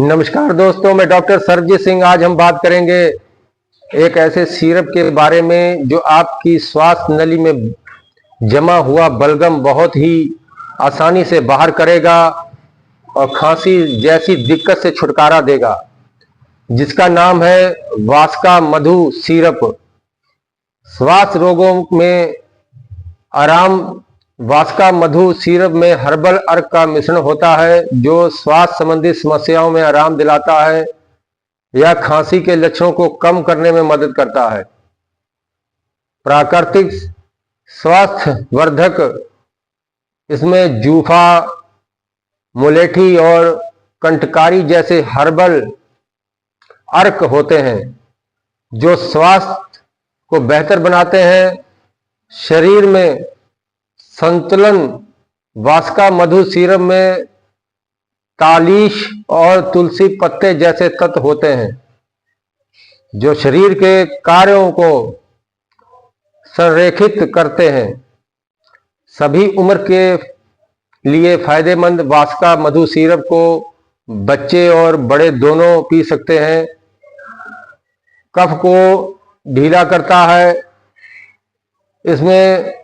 नमस्कार दोस्तों, मैं डॉक्टर सरबजीत सिंह। आज हम बात करेंगे एक ऐसे सिरप के बारे में जो आपकी श्वास नली में जमा हुआ बलगम बहुत ही आसानी से बाहर करेगा और खांसी जैसी दिक्कत से छुटकारा देगा, जिसका नाम है वास्का मधु सिरप। श्वास रोगों में आराम। वास्का मधु सिरप में हर्बल अर्क का मिश्रण होता है जो श्वास संबंधी समस्याओं में आराम दिलाता है या खांसी के लक्षणों को कम करने में मदद करता है। प्राकृतिक स्वास्थ्य वर्धक इसमें जूफा, मुलेठी और कंटकारी जैसे हर्बल अर्क होते हैं जो स्वास्थ्य को बेहतर बनाते हैं। शरीर में संतुलन। वास्का मधु सिरप में तालीश और तुलसी पत्ते जैसे तत्व होते हैं जो शरीर के कार्यों को संरेखित करते हैं। सभी उम्र के लिए फायदेमंद वास्का मधु सिरप को बच्चे और बड़े दोनों पी सकते हैं। कफ को ढीला करता है। इसमें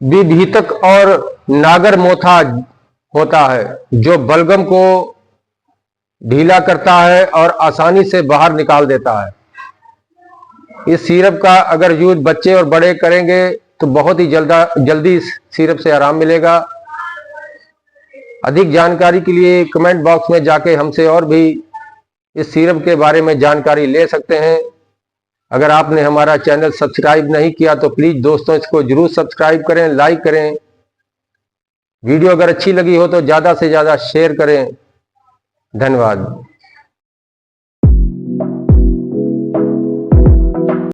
विभीतक और नागर मोथा होता है जो बलगम को ढीला करता है और आसानी से बाहर निकाल देता है। इस सिरप का अगर यूज बच्चे और बड़े करेंगे तो बहुत ही जल्दी इस सिरप से आराम मिलेगा। अधिक जानकारी के लिए कमेंट बॉक्स में जाके हमसे और भी इस सिरप के बारे में जानकारी ले सकते हैं। अगर आपने हमारा चैनल सब्सक्राइब नहीं किया तो प्लीज दोस्तों इसको जरूर सब्सक्राइब करें, लाइक करें। वीडियो अगर अच्छी लगी हो तो ज्यादा से ज्यादा शेयर करें। धन्यवाद।